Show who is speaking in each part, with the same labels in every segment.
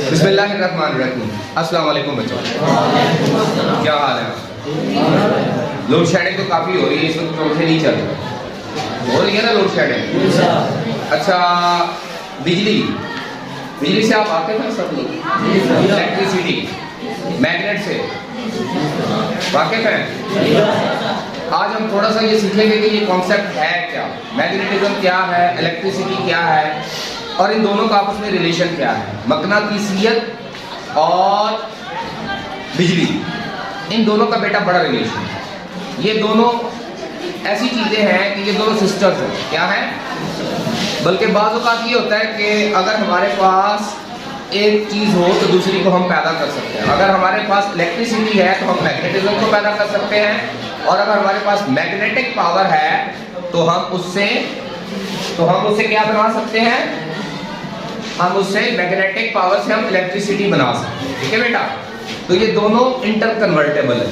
Speaker 1: बिस्मिल्लाहिर्रहमानिर्रहीम। अस्सलाम वालेकुम बच्चों, क्या हाल है? लोड शेडिंग तो काफ़ी हो रही है इस वक्त, पंखे नहीं चल रहे, हो रही है ना लोड शेडिंग? अच्छा, बिजली से आप आते हैं सब लोग? इलेक्ट्रिसिटी, मैग्नेट से वाकिफ हैं? आज हम थोड़ा सा ये सीखेंगे कि ये कॉन्सेप्ट है क्या, मैग्नेटिज्म क्या है, इलेक्ट्रिसिटी क्या है, और इन दोनों का आपस में रिलेशन क्या है। मकनातीसियत और बिजली, इन दोनों का बेटा बड़ा रिलेशन है। ये दोनों ऐसी चीज़ें हैं कि ये दोनों सिस्टर्स हैं। क्या है? बल्कि बाज़ औक़ात ये होता है कि अगर हमारे पास एक चीज़ हो तो दूसरी को हम पैदा कर सकते हैं। अगर हमारे पास इलेक्ट्रिसिटी है तो हम मैग्नेटिज्म को पैदा कर सकते हैं, और अगर हमारे पास मैग्नेटिक पावर है तो हम उससे क्या बना सकते हैं? हम उससे मैग्नेटिक पावर से हम इलेक्ट्रिसिटी बना सकते हैं। ठीक है बेटा? तो ये दोनों इंटर कन्वर्टेबल है।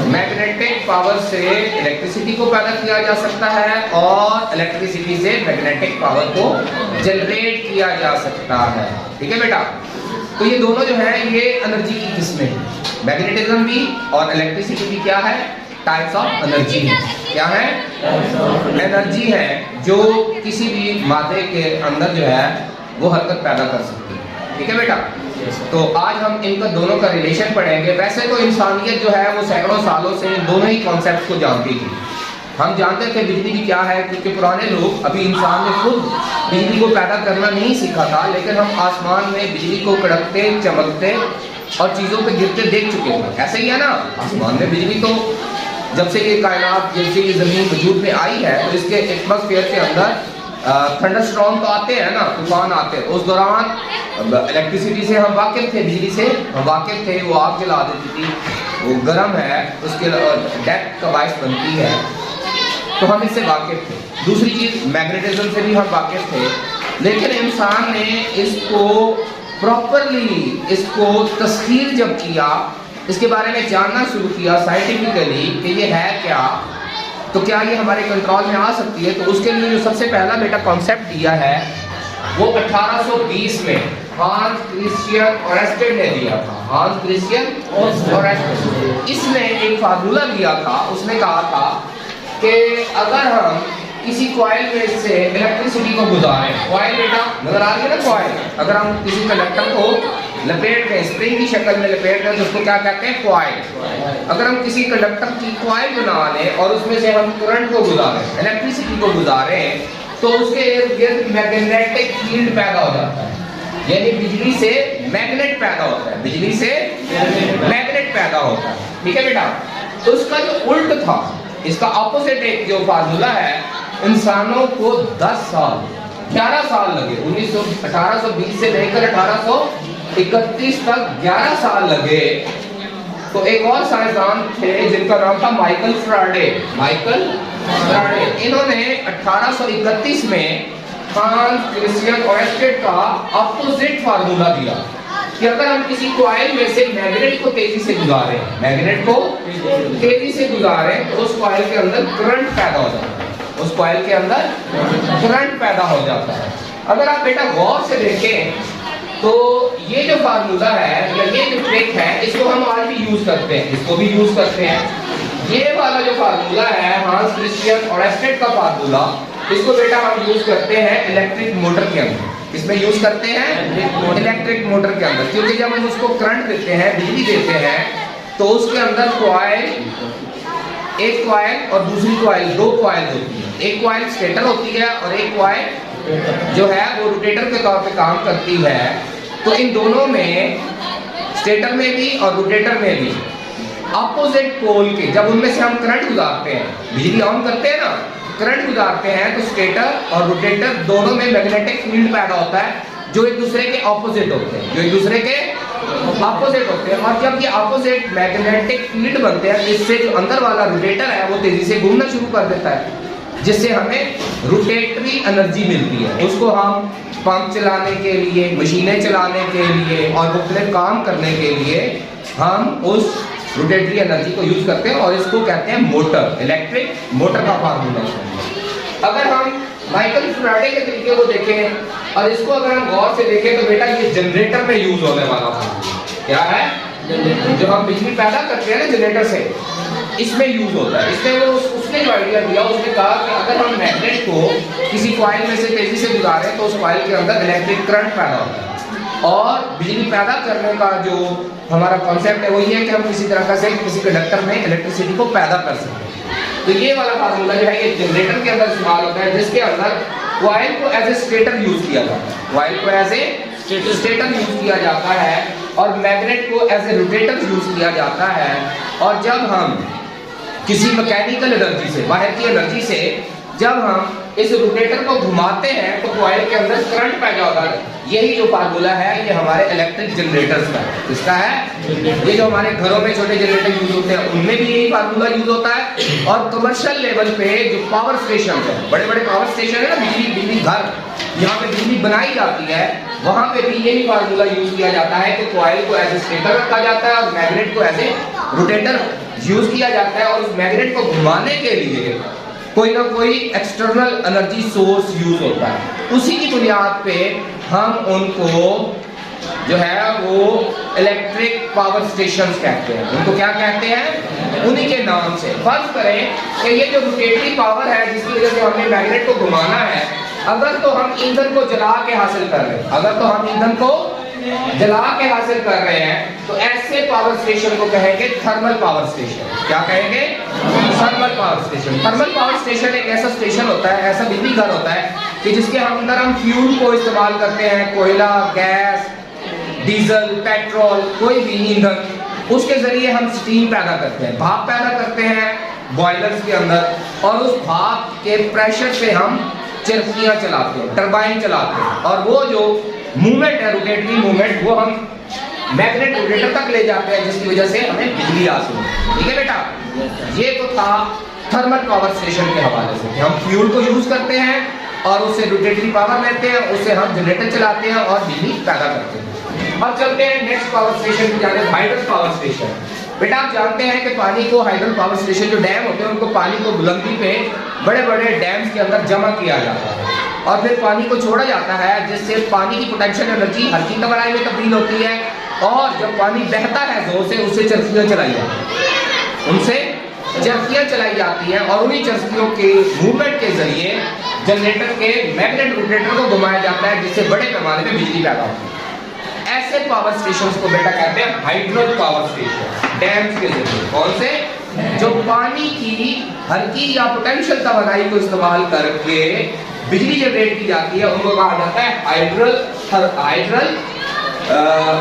Speaker 1: मैग्नेटिक पावर से इलेक्ट्रिसिटी को पैदा किया जा सकता है और इलेक्ट्रिसिटी से मैग्नेटिक पावर को जनरेट किया जा सकता है। ठीक है बेटा? तो ये दोनों जो है ये एनर्जी की किस्में हैं। मैग्नेटिज्म भी और इलेक्ट्रिसिटी भी क्या है? टाइप्स ऑफ एनर्जी है। क्या है? एनर्जी है जो किसी भी मादे के अंदर जो है वो हरकत पैदा कर सकती है। ठीक है बेटा? तो आज हम इनका दोनों का रिलेशन पढ़ेंगे। वैसे तो इंसानियत जो है वो सैकड़ों सालों से इन दोनों ही कॉन्सेप्ट को जानती थी। हम जानते थे बिजली की क्या है, क्योंकि पुराने लोग, अभी इंसान ने खुद बिजली को पैदा करना नहीं सीखा था, लेकिन हम आसमान में बिजली को कड़कते, चमकते और चीज़ों पे गिरते देख चुके थे। ऐसे ही है ना? आसमान में बिजली तो जब से ये कायनात, जब से ये ज़मीन वजूद में आई है, तो इसके एटमॉस्फेयर के अंदर थंडरस्टॉर्म तो आते हैं ना, तूफान आते हैं। उस दौरान इलेक्ट्रिसिटी से हम वाकिफ थे, बिजली से हम वाकिफ थे। वो आग जला देती थी, वो गर्म है, उसके डेथ का बायस बनती है, तो हम इससे वाकिफ थे। दूसरी चीज़ मैग्नेटिज्म से भी हम वाकिफ थे, लेकिन इंसान ने इसको प्रॉपरली, इसको तस्खीर जब किया, इसके बारे में जानना शुरू किया साइंटिफिकली कि ये है क्या, तो क्या ये हमारे कंट्रोल में आ सकती है। तो उसके लिए जो सबसे पहला बेटा कॉन्सेप्ट दिया है वो 1820 में हांस क्रिश्चियन ओरेस्टेड ने दिया था। हांस क्रिश्चियन ओरेस्टेड, इसने एक फार्मूला दिया था। उसने कहा था कि अगर हम किसी कॉइल में से इलेक्ट्रिसिटी को गुजारें, कॉइल बेटा नजर आ रही है ना, कॉइल, अगर हम किसी कंडक्टर को लपेट दें, स्प्रिंग की शक्ल में लपेट दें, तो उसको क्या कहते हैं? कॉइल। अगर हम किसी कंडक्टर की कॉइल बना लें और उसमें से हम करंट को गुजारें, इलेक्ट्रिसिटी को गुजारें, तो उसके इर्द गिर्द मैग्नेटिक फील्ड पैदा हो जाता है। यानी बिजली से मैग्नेट पैदा होता है, बिजली से मैग्नेट पैदा होता है। ठीक है बेटा? तो उसका जो उल्ट था, इसका ऑपोजिट एक जो फार्मूला है, इंसानों को 11 साल लगे। 1820 से लेकर 1831 तक 11 साल लगे। तो एक और साइंसदान थे जिनका नाम था माइकल फ्राडे। इन्होंने 1831 में हांस क्रिश्चियन ओरेस्टेड का अपोजिट फार्मूला दिया कि अगर हम किसी कॉइल में से मैग्नेट को तेजी से गुजारें, तो उस कॉइल के अंदर करंट पैदा हो जाता है। उस कॉइल के अंदर करंट पैदा हो जाता है। अगर आप बेटा गौर से देखें तो ये जो फार्मूला है, ये जो ट्रिक है, इसको हम आज भी यूज करते हैं, इसको भी यूज करते हैं। ये वाला जो फार्मूला है हांस क्रिश्चियन ओरेस्टेड का फार्मूला, इसको बेटा हम यूज करते हैं इलेक्ट्रिक मोटर के अंदर। इसमें यूज करते हैं इलेक्ट्रिक मोटर के अंदर, क्योंकि जब हम उसको करंट देते हैं, बिजली देते हैं, तो उसके अंदर एक कॉइल और दूसरी कॉइल, 2 कॉइल होती है। एक कॉइल स्टेटर होती है और एक कॉइल जो है वो रोटेटर के तौर पे काम करती है। तो इन दोनों में, स्टेटर में भी और रोटेटर में भी, अपोजिट पोल के, जब उनमें से हम करंट गुजारते हैं, बिजली ऑन करते हैं ना, करंट गुजारते हैं, तो स्टेटर और रोटेटर दोनों में मैग्नेटिक फील्ड पैदा होता है जो एक दूसरे के ऑपोजिट होते हैं, और जब ये ऑपोजिट मैग्नेटिक फील्ड बनते हैं, इससे जो अंदर वाला रोटेटर है वो तेजी से घूमना शुरू कर देता है, जिससे हमें रोटेटरी एनर्जी मिलती है। उसको हम पंप चलाने के लिए, मशीनें चलाने के लिए और मुख्तलिफ काम करने के लिए हम उस रोटेटरी एनर्जी को यूज करते हैं, और इसको कहते हैं मोटर, इलेक्ट्रिक मोटर का फार्मूला। अगर हम माइकल फैराडे के तरीके को देखें और इसको अगर हम गौर से देखें तो बेटा ये जनरेटर में यूज होने वाला फार्मूला क्या है? जो हम बिजली पैदा करते हैं ना जनरेटर से, इसमें यूज होता है। इसमें वो उसने जो आइडिया दिया, उसने कहा कि अगर हम मैग्नेट को किसी कॉइल में से तेजी से गुजारें तो उस कॉइल के अंदर इलेक्ट्रिक करंट पैदा होता है और बिजली पैदा करने का जो हमारा कॉन्सेप्ट है वो ये है कि हम किसी तरह से किसी कंडक्टर में इलेक्ट्रिसिटी को पैदा कर सकते हैं। तो ये वाला फार्मूला जो है ये जनरेटर के अंदर इस्तेमाल होता है, जिसके अंदर कॉइल को एज ए स्टेटर यूज किया जाता है, कॉइल को एज ए स्टेटर यूज किया जाता है और मैग्नेट को एज ए रोटेटर यूज किया जाता है। और जब हम किसी मैकेनिकल एनर्जी से, बाहर की एनर्जी से जब हम इस रोटेटर को घुमाते हैं तो कॉइल के अंदर करंट पैदा होता है। यही जो फार्मूला है ये हमारे इलेक्ट्रिक जनरेटर्स का है। किसका है? ये जो हमारे घरों में छोटे जनरेटर यूज होते हैं उनमें भी यही फार्मूला यूज होता है और कमर्शियल लेवल पे जो पावर स्टेशन है, बड़े बड़े पावर स्टेशन है ना, बिजली घर यहाँ पे बिजली बनाई जाती है, वहां पे भी यही फार्मूला यूज किया जाता है कि कॉइल को एज ए स्टेटर रखा जाता है और मैग्नेट को एज ए रोटेटर यूज किया जाता है और उस मैग्नेट को घुमाने के लिए कोई ना कोई एक्सटर्नल एनर्जी सोर्स यूज होता है। उसी की बुनियाद पे हम उनको जो है वो इलेक्ट्रिक पावर स्टेशंस कहते हैं। उनको क्या कहते हैं? उन्हीं के नाम से। फर्ज करें कि ये जो रोटेटरी पावर है जिसकी वजह से हमने मैग्नेट को घुमाना है, अगर तो हम ईंधन को जला के हासिल कर रहे हैं, अगर तो हम ईंधन को जला के हासिल कर रहे हैं तो ऐसे पावर स्टेशन को कहेंगे थर्मल पावर स्टेशन। क्या कहेंगे? Thermal power station. Thermal power station एक ऐसा स्टेशन होता है, ऐसा बिजली घर होता है कि जिसके अंदर हम फ्यूल को इस्तेमाल करते हैं, कोयला, गैस, डीजल, पेट्रोल, कोई भी ईंधन, उसके जरिए हम स्टीम पैदा करते हैं, भाप पैदा करते हैं बॉयलर्स के अंदर और उस भाप के प्रेशर से हम चरखियां चलाते हैं, टरबाइन चलाते हैं और वो जो मूवमेंट है, रोटेटरी मूवमेंट, वो हम मैग्नेट रोटेटर तक ले जाते हैं जिसकी वजह से हमें बिजली हासिल होती है। ठीक है बेटा? ये तो था थर्मल पावर स्टेशन के हवाले से कि हम फ्यूल को यूज करते हैं और उससे रोटेटरी पावर लेते हैं, उससे हम जनरेटर चलाते हैं और बिजली पैदा करते हैं। अब चलते हैं नेक्स्ट पावर स्टेशन की जाने, हाइडल पावर स्टेशन। बेटा आप जानते हैं कि पानी को, हाइडल पावर स्टेशन जो डैम होते हैं उनको पानी को बुलंदी पे बड़े बड़े डैम्स के अंदर जमा किया जाता है और फिर पानी को छोड़ा जाता है, जिससे पानी की पोटेंशियल एनर्जी हल्की टकराई में तब्दील होती है और जब पानी बहता है जोर से उससे चरखियां चलाई जाती हैं, उनसे चरखियां चलाई जाती हैं और उन्हीं चरखियों के मूवमेंट के जरिए जनरेटर के मैग्नेट रोटेटर को घुमाया जाता है जिससे बड़े पैमाने पे बिजली पैदा होती है। ऐसे पावर स्टेशंस को बेटा कहते हैं हाइड्रोल पावर स्टेशन। डैम्स के जरिए, कौन से? जो पानी की हल्की या पोटेंशियल तवानाई को इस्तेमाल करके बिजली जनरेट की जाती है, उनको कहा जाता है हाइड्रोल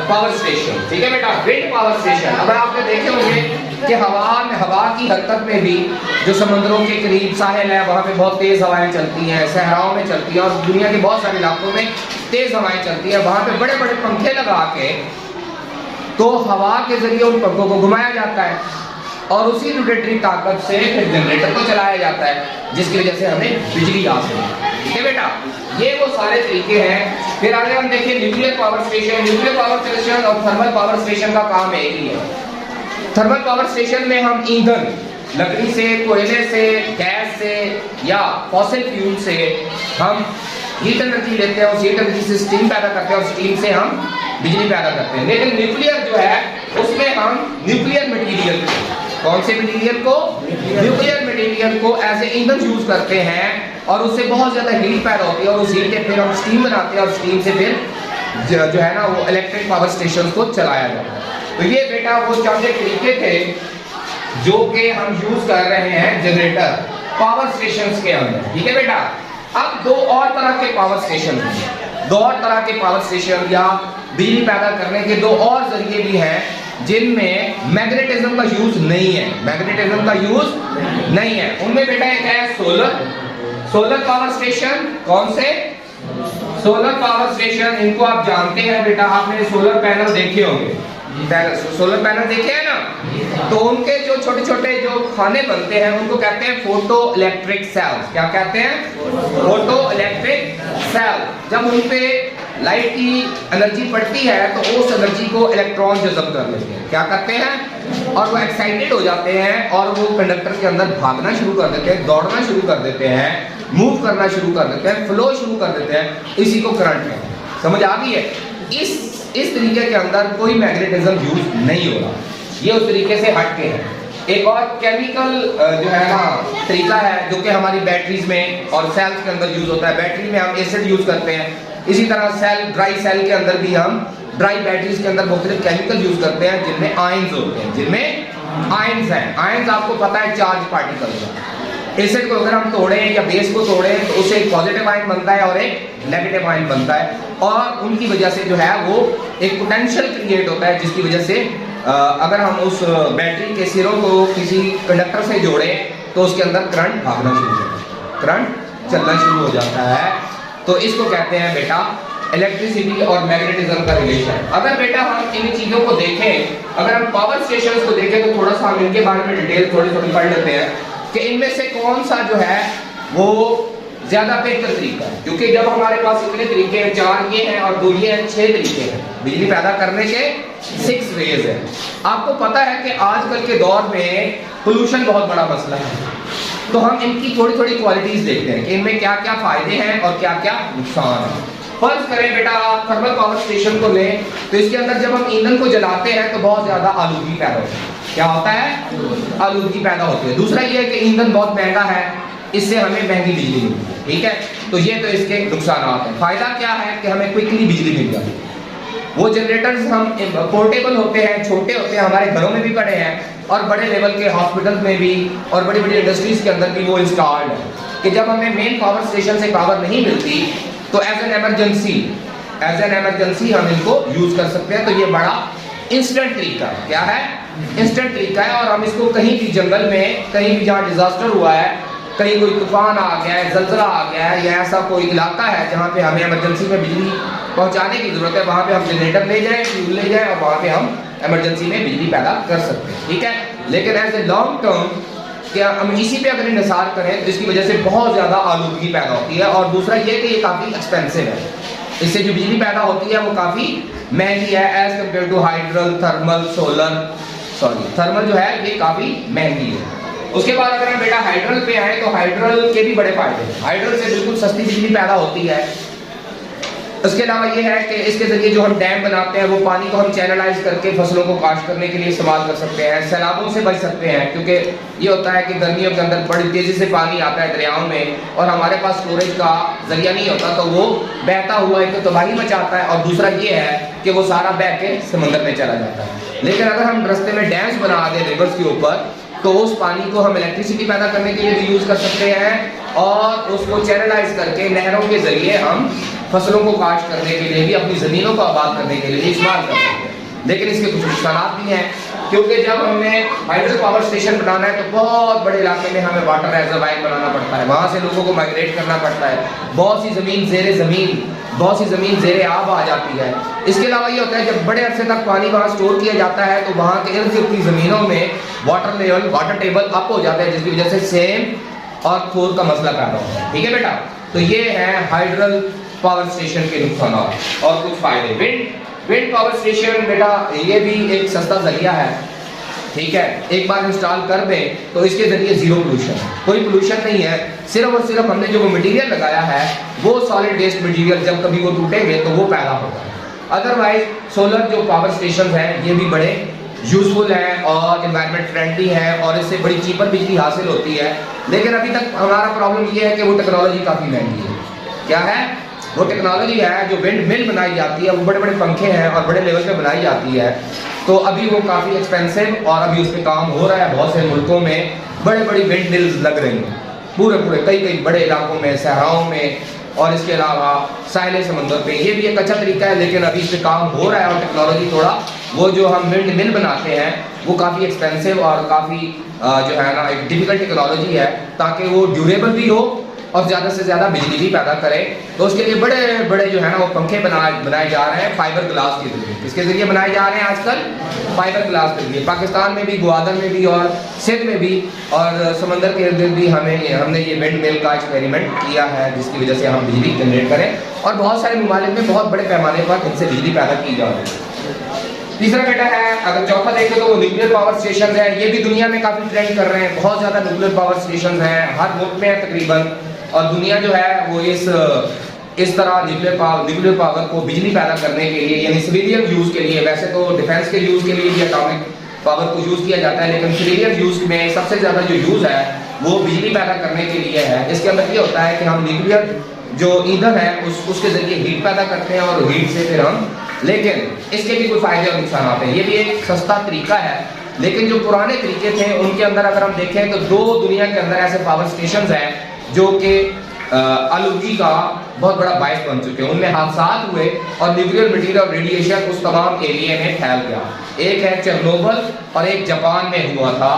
Speaker 1: पावर स्टेशन। ठीक है बेटा? Wind power station. अब आपने देखे होंगे कि हवा की हरकत में भी जो समुद्रों के करीब साहिल है वहाँ पे बहुत तेज हवाएं चलती हैं, सहराओं में चलती हैं और दुनिया के बहुत सारे इलाकों में तेज हवाएं चलती हैं। वहाँ पे बड़े बड़े पंखे लगा के तो हवा के जरिए उन पंखों को घुमाया जाता है और उसी रोटेटरी ताकत से फिर जनरेटर को चलाया जाता है जिसकी वजह से हमें बिजली हासिल होती है। ठीक है बेटा? ये वो सारे तरीके हैं। फिर आगे हम देखें nuclear power station. Nuclear power station और थर्मल पावर स्टेशन का काम एक ही है। थर्मल पावर स्टेशन में हम ईंधन, लकड़ी से, कोयले से, गैस से या फॉसिल फ्यूल से हम हीट एनर्जी लेते हैं, उस हीट एनर्जी से स्टीम पैदा करते हैं और स्टीम से हम बिजली पैदा करते हैं। लेकिन न्यूक्लियर जो है उसमें हम न्यूक्लियर मटेरियल, कौन से मटेरियल को? न्यूक्लियर मटेरियल को एज ए ईंधन यूज करते हैं और उससे बहुत ज्यादा हीट पैदा होती है और उस हीट के फिर हम स्टीम बनाते हैं और स्टीम से फिर जो है ना वो इलेक्ट्रिक पावर स्टेशन को चलाया जाता है। तो ये बेटा वो चंद तरीके थे जो कि हम यूज कर रहे हैं जनरेटर पावर स्टेशंस के अंदर। ठीक है बेटा? अब दो और तरह के पावर स्टेशन हैं, दो और तरह के पावर स्टेशन या बिजली पैदा करने के दो और जरिए भी हैं जिनमें मैग्नेटिज्म का यूज नहीं है, मैग्नेटिज्म का यूज नहीं है। उनमें बेटा एक है सोलर पावर स्टेशन। कौन से? Solar power station. इनको आप जानते हैं बेटा, आपने सोलर पैनल देखे होंगे, सोलर पैनल देखे हैं ना, तो उनके जो छोटे छोटे जो खाने बनते हैं उनको कहते हैं फोटो इलेक्ट्रिक सेल्स। क्या कहते हैं? Photo electric cell. जब उन पे लाइट की एनर्जी पड़ती है तो उस एनर्जी को इलेक्ट्रॉन जज़ब कर लेते हैं। क्या करते हैं? और वो एक्साइटेड हो जाते हैं और वो कंडक्टर के अंदर भागना शुरू कर देते हैं, दौड़ना शुरू कर देते हैं मूव करना शुरू कर देते हैं, फ्लो शुरू कर देते हैं, इसी को करंट कहते हैं। समझ आ गई है? इस तरीके के अंदर कोई मैग्नेटिज्म यूज नहीं हो रहा, ये उस तरीके से हट के है। एक और केमिकल जो है ना तरीका है जो कि हमारी बैटरीज में और सेल्स के अंदर यूज होता है। बैटरी में हम एसिड यूज करते हैं, इसी तरह सेल, ड्राई सेल के अंदर भी हम ड्राई बैटरीज के अंदर मुख्तलिफ केमिकल यूज करते हैं जिनमें आयंस होते हैं, जिनमें आयंस हैं। आयंस आपको पता है चार्ज पार्टिकल्स हैं। एसिड को अगर हम तोड़ें या बेस को तोड़ें तो उससे एक पॉजिटिव आयन बनता है और एक नेगेटिव आयन बनता है, और उनकी वजह से जो है वो एक पोटेंशियल क्रिएट होता है, जिसकी वजह से अगर हम उस बैटरी के सिरों को किसी कंडक्टर से जोड़ें तो उसके अंदर करंट भागना शुरू हो जाता है, करंट चलना शुरू हो जाता है। तो इसको कहते हैं बेटा इलेक्ट्रिसिटी और मैग्नेटिज्म का रिलेशन। अगर बेटा हम इन चीजों को देखें, अगर हम पावर स्टेशंस को देखें तो थोड़ा सा हम इनके बारे में डिटेल थोड़ी थोड़ी पढ़ लेते हैं कि इनमें से कौन सा जो है वो ज्यादा बेहतर तरीका है। क्योंकि जब हमारे पास इतने तरीके हैं, 4 ये हैं और 2 ये हैं, 6 तरीके हैं बिजली पैदा करने के, 6 वेज है। आपको पता है कि आजकल के दौर में पोल्यूशन बहुत बड़ा मसला है, तो हम इनकी थोड़ी थोड़ी क्वालिटीज देखते हैं कि इनमें क्या क्या फायदे हैं और क्या क्या नुकसान है। फर्ज करें बेटा आप थर्मल पावर स्टेशन को लें तो इसके अंदर जब हम ईंधन को जलाते हैं तो बहुत ज्यादा आलूगी पैदा होती है। क्या होता है? आलूगी पैदा होती है। दूसरा ये है कि ईंधन बहुत महंगा है, इससे हमें महंगी बिजली मिलती है। ठीक है, तो ये तो इसके नुकसान हैं। फायदा क्या है कि हमें क्विकली बिजली मिल जाती है। वो जनरेटर्स हम पोर्टेबल होते हैं, छोटे होते हैं, हमारे घरों में भी पड़े हैं और बड़े लेवल के हॉस्पिटल में भी और बड़ी बड़ी इंडस्ट्रीज के अंदर भी वो इंस्टॉल्ड है कि जब हमें मेन पावर स्टेशन से पावर नहीं मिलती तो एज एन एमरजेंसी हम इनको यूज कर सकते हैं। तो ये बड़ा इंस्टेंट तरीका है। क्या है? इंस्टेंट तरीका है। और हम इसको कहीं भी जंगल में, कहीं भी जहाँ डिजास्टर हुआ है, कहीं कोई तूफान आ गया है, जलजला आ गया है, या ऐसा कोई इलाका है जहाँ पे हमें इमरजेंसी में बिजली पहुँचाने की जरूरत है, वहाँ पे हम जनरेटर ले जाएं, फ्यूल ले जाएं और वहाँ पे हम इमरजेंसी में बिजली पैदा कर सकते हैं। ठीक है, लेकिन एज ए लॉन्ग टर्म क्या हम इसी पे अगर इंतजार करें तो इसकी वजह से बहुत ज्यादा आलूगी पैदा होती है। और दूसरा ये कि ये काफी एक्सपेंसिव है, इससे जो बिजली पैदा होती है वो काफी महंगी है as compared to hydel, thermal, solar. Thermal जो है ये काफी महंगी है। उसके बाद अगर हम बेटा हाइड्रल पे आए तो हाइड्रल के भी बड़े फायदे हैं। हाइड्रल से बिल्कुल सस्ती बिजली पैदा होती है। उसके अलावा ये है कि इसके जरिए जो हम डैम बनाते हैं वो पानी को हम चैनलाइज करके फसलों को काश्त करने के लिए इस्तेमाल कर सकते हैं, सैलाबों से बच सकते हैं। क्योंकि ये होता है कि गर्मियों के अंदर बड़ी तेजी से पानी आता है दरियाओं में और हमारे पास स्टोरेज का जरिया नहीं होता, तो वो बहता हुआ एक तो तबाही मचाता है और दूसरा ये है कि वो सारा बह के समंदर में चला जाता है। लेकिन अगर हम रास्ते में डैम्स बना दें रिवर्स के ऊपर तो उस पानी को हम इलेक्ट्रिसिटी पैदा करने के लिए भी यूज कर सकते हैं और उसको चैनलाइज करके नहरों के जरिए हम फसलों को काश्त करने के लिए भी, अपनी जमीनों को आबाद करने के लिए इस्तेमाल कर सकते हैं। लेकिन इसके कुछ नुकसान भी हैं, क्योंकि जब हमने हाइड्रो पावर स्टेशन बनाना है तो बहुत बड़े इलाके में हमें वाटर रिजर्वायर बनाना पड़ता है, वहां से लोगों को माइग्रेट करना पड़ता है, बहुत सी जमीन जेरे आब आ जाती है। इसके अलावा ये होता है जब बड़े अरसे तक पानी वहाँ स्टोर किया जाता है तो वहाँ के इर्द गिर्द की जमीनों में वाटर टेबल अप हो जाता है, जिसकी वजह से सेम और फ्लोर का मसला पैदा होता है। ठीक है बेटा, तो ये है हाइड्रल पावर स्टेशन के नुकसान और कुछ फायदे। विंड पावर स्टेशन बेटा ये भी एक सस्ता जरिया है। ठीक है, एक बार इंस्टॉल कर दें तो इसके जरिए जीरो पोल्यूशन, कोई पोल्यूशन नहीं है। सिर्फ और सिर्फ हमने जो मटेरियल लगाया है वो सॉलिड वेस्ट मटेरियल, जब कभी वो टूटेंगे तो वो पैदा होगा। अदरवाइज सोलर जो पावर स्टेशन हैं ये भी बड़े यूजफुल हैं और एनवायरनमेंट फ्रेंडली हैं और इससे बड़ी चीपर बिजली हासिल होती है। लेकिन अभी तक हमारा प्रॉब्लम ये है कि वो टेक्नोलॉजी काफ़ी महंगी है। क्या है? वो टेक्नोलॉजी है जो विंड मिल बनाई जाती है, वो बड़े बड़े पंखे हैं और बड़े लेवल पे बनाई जाती है, तो अभी वो काफ़ी एक्सपेंसिव और अभी उस पर काम हो रहा है। बहुत से मुल्कों में बड़े बड़ी विंड मिल्स लग रही हैं, पूरे कई बड़े इलाकों में, सहराओं में और इसके अलावा साहिल समंदर पे। ये भी एक अच्छा तरीका है, लेकिन अभी इस पर काम हो रहा है और टेक्नोलॉजी थोड़ा, वो जो हम विंड मिल बनाते हैं वो काफ़ी एक्सपेंसिव और काफ़ी जो है ना एक डिफिकल्ट टेक्नोलॉजी है, ताकि वो ड्यूरेबल भी हो और ज़्यादा से ज़्यादा बिजली भी पैदा करे। तो उसके लिए बड़े बड़े जो है ना वो पंखे बनाए जा रहे हैं फाइबर ग्लास के जरिए। किसके जरिए बनाए जा रहे हैं आजकल? फाइबर ग्लास के जरिए। पाकिस्तान में भी, ग्वादर में भी और सिंध में भी और समंदर के इर्द गिर्द भी हमने ये विंड मिल का एक्सपेरिमेंट किया है, जिसकी वजह से हम बिजली जनरेट करें और बहुत सारे ममालिक में बहुत बड़े पैमाने पर इनसे बिजली पैदा की जा रही है। तीसरा बेटा है, अगर चौथा देखें तो वो न्यूक्लियर पावर स्टेशन है। ये भी दुनिया में काफ़ी ट्रेंड कर रहे हैं, बहुत ज़्यादा न्यूक्लियर पावर स्टेशन हैं, हर मुल्क में है तकरीबन। और दुनिया जो है वो इस तरह न्यूक्लियर पावर को बिजली पैदा करने के लिए यानी सिविलियन यूज के लिए, वैसे तो डिफेंस के यूज के लिए भी एटॉमिक पावर को यूज किया जाता है, लेकिन सिविलियन यूज में सबसे ज्यादा जो यूज है वो बिजली पैदा करने के लिए है। इसके अंदर ये होता है कि हम न्यूक्लियर जो ईंधन है उसके जरिए हीट पैदा करते हैं और हीट से फिर हम, लेकिन इसके भी कोई फायदे और नुकसान आते हैं। ये भी एक सस्ता तरीका है, लेकिन जो पुराने तरीके थे उनके अंदर अगर हम देखें तो दो दुनिया के अंदर ऐसे पावर स्टेशन हैं जो कि आलूगी का बहुत बड़ा बायस बन चुके हैं। उनमें हादसात हुए और न्यूक्लियर मटीरियल और रेडिएशन उस तमाम एरिया में फैल गया। एक है चेरनोबिल और एक जापान में हुआ था।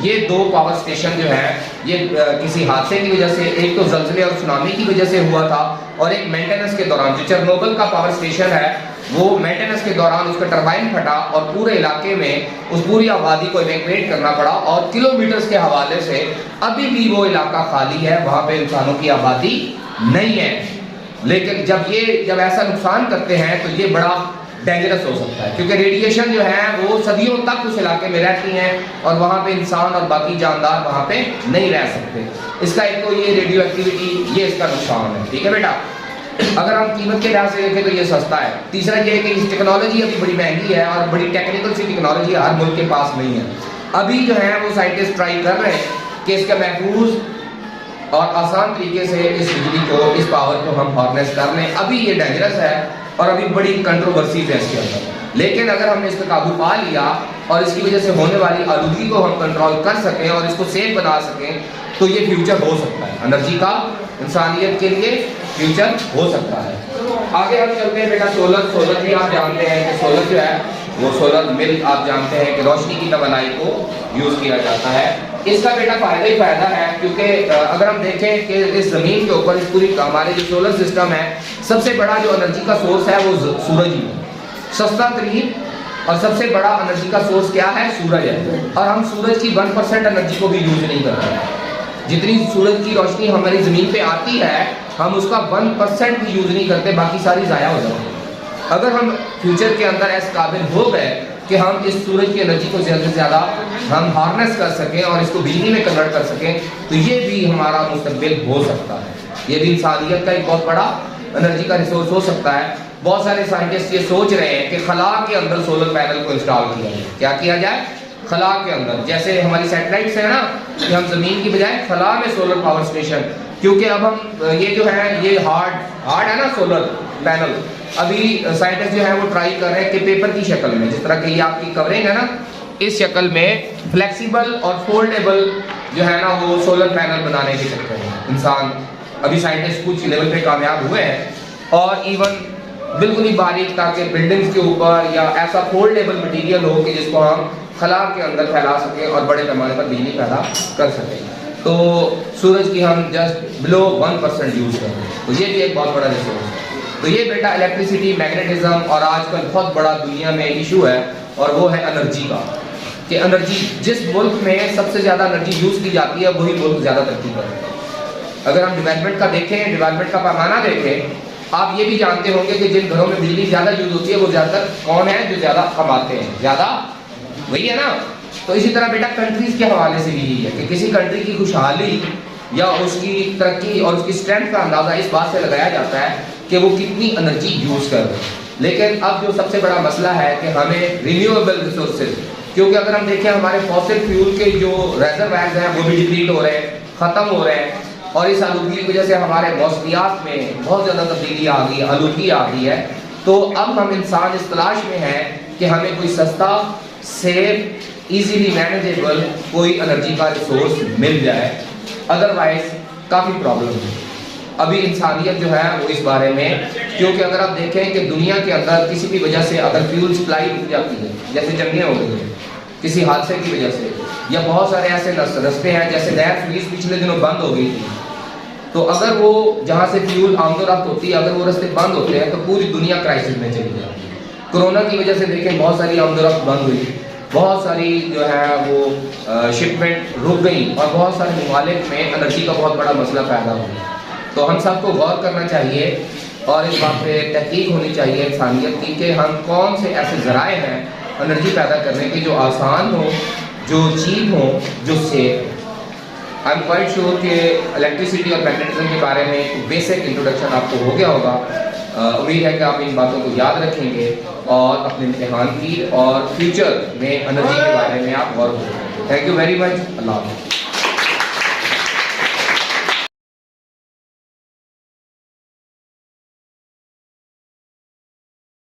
Speaker 1: ये दो पावर स्टेशन जो है ये किसी हादसे की वजह से, एक तो जलजले और सुनामी की वजह से हुआ था और एक मेंटेनेंस के दौरान। जो चेरनोबिल का पावर स्टेशन है वो मेंटेनेंस के दौरान उसका टरबाइन फटा और पूरे इलाके में उस पूरी आबादी को इवैक्यूएट करना पड़ा और किलोमीटर्स के हवाले से अभी भी वो इलाका खाली है, वहां पे इंसानों की आबादी नहीं है। लेकिन जब ऐसा नुकसान करते हैं तो ये बड़ा डेंजरस हो सकता है, क्योंकि रेडिएशन जो है वो सदियों तक उस इलाके में रहती हैं और वहां पे इंसान और बाकी जानदार वहां पे नहीं रह सकते। इसका एक तो ये रेडियो एक्टिविटी, ये इसका नुकसान है। ठीक है बेटा, अगर हम कीमत के लिहाज से देखें तो ये सस्ता है। तीसरा ये है कि इस टेक्नोलॉजी अभी बड़ी महंगी है और बड़ी टेक्निकल सी टेक्नोलॉजी हर मुल्क के पास नहीं है। अभी जो है वो साइंटिस्ट ट्राई कर रहे हैं कि इसका महफूज और आसान तरीके से इस बिजली को, इस पावर को हम हार्नेस कर लें। अभी ये डेंजरस है और अभी बड़ी कंट्रोवर्सी है इसके अंदर, लेकिन अगर हमने इस पर काबू पा लिया और इसकी वजह से होने वाली आलूगी को हम कंट्रोल कर सकें और इसको सेफ बना सकें तो ये फ्यूचर हो सकता है एनर्जी का, इंसानियत के लिए फ्यूचर हो सकता है। आगे हम चलते हैं बेटा, सोलर भी आप जानते हैं कि सोलर जो है वो सोलर मिल आप जानते हैं कि रोशनी की तवानाई को यूज किया जाता है। इसका बेटा फायदा ही फायदा है, क्योंकि अगर हम देखें कि इस जमीन के ऊपर इस पूरी हमारे जो सोलर सिस्टम है सबसे बड़ा जो एनर्जी का सोर्स है वो सूरज ही है। सस्ता तरीन और सबसे बड़ा एनर्जी का सोर्स क्या है? सूरज है। और हम सूरज की 1% एनर्जी को भी यूज नहीं करते। जितनी सूरज की रोशनी हमारी जमीन पे आती है हम उसका 1% भी यूज नहीं करते, बाकी सारी जाया हो जाती है। अगर हम फ्यूचर के अंदर ऐसे काबिल हो गए कि हम इस सूरज की एनर्जी को ज़्यादा से ज़्यादा हम हार्नेस कर सकें और इसको बिजली में कन्वर्ट कर सकें तो ये भी हमारा मुस्तकबिल हो सकता है। ये भी इंसानियत का एक बहुत बड़ा एनर्जी का रिसोर्स हो सकता है। बहुत सारे साइंटिस्ट ये सोच रहे हैं कि खला के अंदर सोलर पैनल को इंस्टॉल किया जाए। क्या किया जाए? खला के अंदर, जैसे हमारी सैटेलाइट्स है ना कि हम जमीन की बजाय खला में सोलर पावर स्टेशन, क्योंकि अब हम ये जो है ये हार्ड है ना सोलर पैनल, अभी साइंटिस्ट जो है वो ट्राई कर रहे हैं कि पेपर की शक्ल में, जिस तरह की ये आपकी कवरिंग है ना, इस शक्ल में फ्लेक्सिबल और फोल्डेबल जो है ना वो सोलर पैनल बनाने के चक्कर में इंसान अभी साइंटिस्ट कुछ लेवल पे कामयाब हुए हैं। और इवन बिल्कुल ही बारीक, ताकि बिल्डिंग्स के ऊपर या ऐसा फोल्डेबल मटेरियल हो कि जिसको हम खला के अंदर फैला सकें और बड़े पैमाने पर बिजली पैदा कर सकें। तो सूरज की हम जस्ट बिलो 1% यूज कर रहे हैं, तो ये भी एक बहुत बड़ा रिसोर्स है। तो ये बेटा इलेक्ट्रिसिटी, मैग्नेटिज्म और आजकल बहुत बड़ा दुनिया में इशू है और वो है एनर्जी का, कि एनर्जी जिस मुल्क में सबसे ज़्यादा एनर्जी यूज़ की जाती है वही मुल्क ज़्यादा तरक्की कर रहे हैं। अगर हम डेवलपमेंट का देखें, डेवलपमेंट का पैमाना देखें, आप ये भी जानते होंगे कि जिन घरों में बिजली ज़्यादा यूज होती है वो ज़्यादातर कौन है? जो ज़्यादा कमाते हैं, ज़्यादा वही है ना। तो इसी तरह बेटा कंट्रीज के हवाले से भी यही है कि किसी कंट्री की खुशहाली या उसकी तरक्की और उसकी स्ट्रेंथ का अंदाजा इस बात से लगाया जाता है कि वो कितनी एनर्जी यूज कर रहे हैं। लेकिन अब जो सबसे बड़ा मसला है कि हमें रिन्यूएबल रिसोर्सेज, क्योंकि अगर हम देखें हमारे फॉसिल फ्यूल के जो रिजर्वायर्स हैं वो भी डिप्लीट हो रहे हैं, खत्म हो रहे हैं, और इस आलूगी की वजह से हमारे मौसमियात में बहुत ज़्यादा तब्दीली आ गई, आलूगी आ गई है। तो अब हम इंसान इस तलाश में हैं कि हमें कोई सस्ता, सेफ, इजीली मैनेजेबल कोई एनर्जी का रिसोर्स मिल जाए, अदरवाइज काफ़ी प्रॉब्लम है अभी इंसानियत जो है वो इस बारे में। क्योंकि अगर आप देखें कि दुनिया के अंदर किसी भी वजह से अगर फ्यूल सप्लाई रुक जाती है, जैसे जंगें हो गई हैं किसी हादसे की वजह से, या बहुत सारे ऐसे रास्ते हैं जैसे नहर फ्रीज पिछले दिनों बंद हो गई थी, तो अगर वो जहाँ से फ्यूल आमदोरफ्त होती है अगर वो रास्ते बंद होते हैं तो पूरी दुनिया क्राइसिस में चली जाती है। कोरोना की वजह से देखें बहुत सारी आमदोरफ्त बंद हुई, बहुत सारी जो है वो शिपमेंट रुक गई और बहुत सारे ममालिक में एनर्जी का बहुत बड़ा मसला पैदा हुआ। तो हम सबको गौर करना चाहिए और इस बात पे तहकीक होनी चाहिए इंसानियत की कि हम कौन से ऐसे ज़राए हैं एनर्जी पैदा करने के जो आसान हो, जो चीप हो, जो safe. I am quite sure कि इलेक्ट्रिसिटी और मैग्नेटिज्म के बारे में एक बेसिक इंट्रोडक्शन आपको हो गया होगा। उम्मीद है कि आप इन बातों को याद रखेंगे और अपने इम्तिहान की और फ्यूचर में एनर्जी के बारे में आप गौर करेंगे। Thank you very much. अल्लाह हाफ़िज़।